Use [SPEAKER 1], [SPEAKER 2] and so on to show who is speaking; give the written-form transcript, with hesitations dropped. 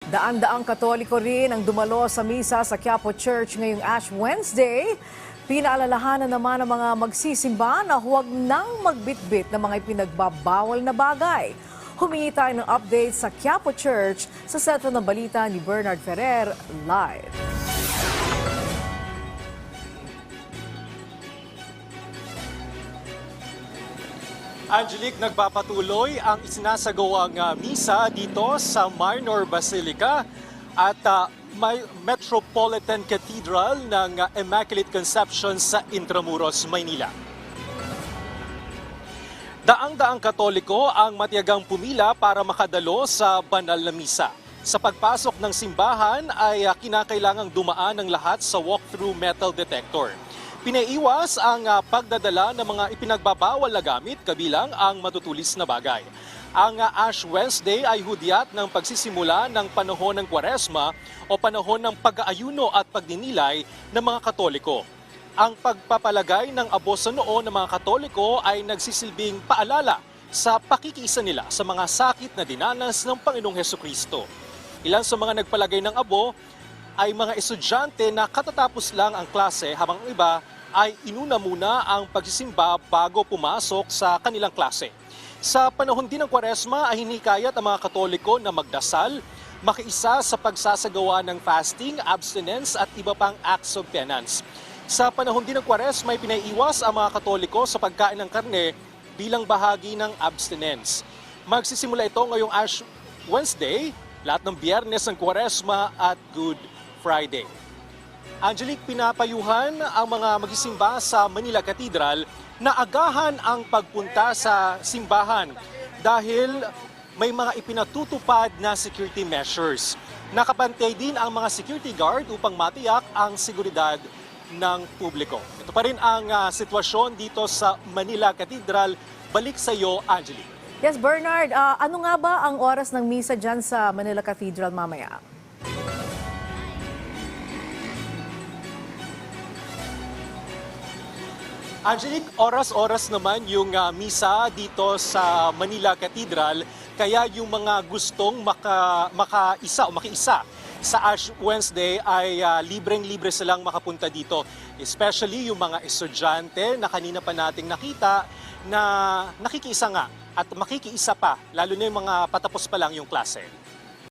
[SPEAKER 1] Daan-daang Katoliko rin ang dumalo sa misa sa Quiapo Church ngayong Ash Wednesday. Pinaalalahanan naman ng mga magsisimba na huwag nang magbitbit ng mga ipinagbabawal na bagay. Humingi tayo ng update sa Quiapo Church sa sentro ng balita ni Bernard Ferrer live.
[SPEAKER 2] Angelique, nagpapatuloy ang isinasagawang misa dito sa Minor Basilica at Metropolitan Cathedral ng Immaculate Conception sa Intramuros, Maynila. Daang-daang Katoliko ang matiyagang pumila para makadalo sa banal na misa. Sa pagpasok ng simbahan ay kinakailangang dumaan ng lahat sa walk-through metal detector. Pinaiwas ang pagdadala ng mga ipinagbabawal na gamit kabilang ang matutulis na bagay. Ang Ash Wednesday ay hudyat ng pagsisimula ng panahon ng Kwaresma o panahon ng pag-aayuno at pagninilay ng mga Katoliko. Ang pagpapalagay ng abo sa noo ng mga Katoliko ay nagsisilbing paalala sa pakikiisa nila sa mga sakit na dinanas ng Panginoong Hesukristo. Ilan sa mga nagpalagay ng abo ay mga estudyante na katatapos lang ang klase habang ang iba ay inuna muna ang pagsisimba bago pumasok sa kanilang klase. Sa panahon din ng Kwaresma ay hinikayat ang mga Katoliko na magdasal, makiisa sa pagsasagawa ng fasting, abstinence at iba pang acts of penance. Sa panahon din ng Kwaresma ay pinaiwas ang mga Katoliko sa pagkain ng karne bilang bahagi ng abstinence. Magsisimula ito ngayong Ash Wednesday, lahat ng Biyernes ng Kwaresma at Good Friday. Angelique, pinapayuhan ang mga magsisimba sa Manila Cathedral na agahan ang pagpunta sa simbahan dahil may mga ipinatutupad na security measures. Nakapantay din ang mga security guard upang matiyak ang seguridad ng publiko. Ito pa rin ang sitwasyon dito sa Manila Cathedral. Balik sa iyo, Angelique.
[SPEAKER 1] Yes, Bernard, ano nga ba ang oras ng misa dyan sa Manila Cathedral mamaya?
[SPEAKER 2] Angelique, oras-oras naman yung misa dito sa Manila Cathedral, kaya yung mga gustong makiisa sa Ash Wednesday ay libreng-libre silang makapunta dito. Especially yung mga estudyante na kanina pa nating nakita na nakikiisa nga at makikiisa pa, lalo na yung mga patapos pa lang yung klase.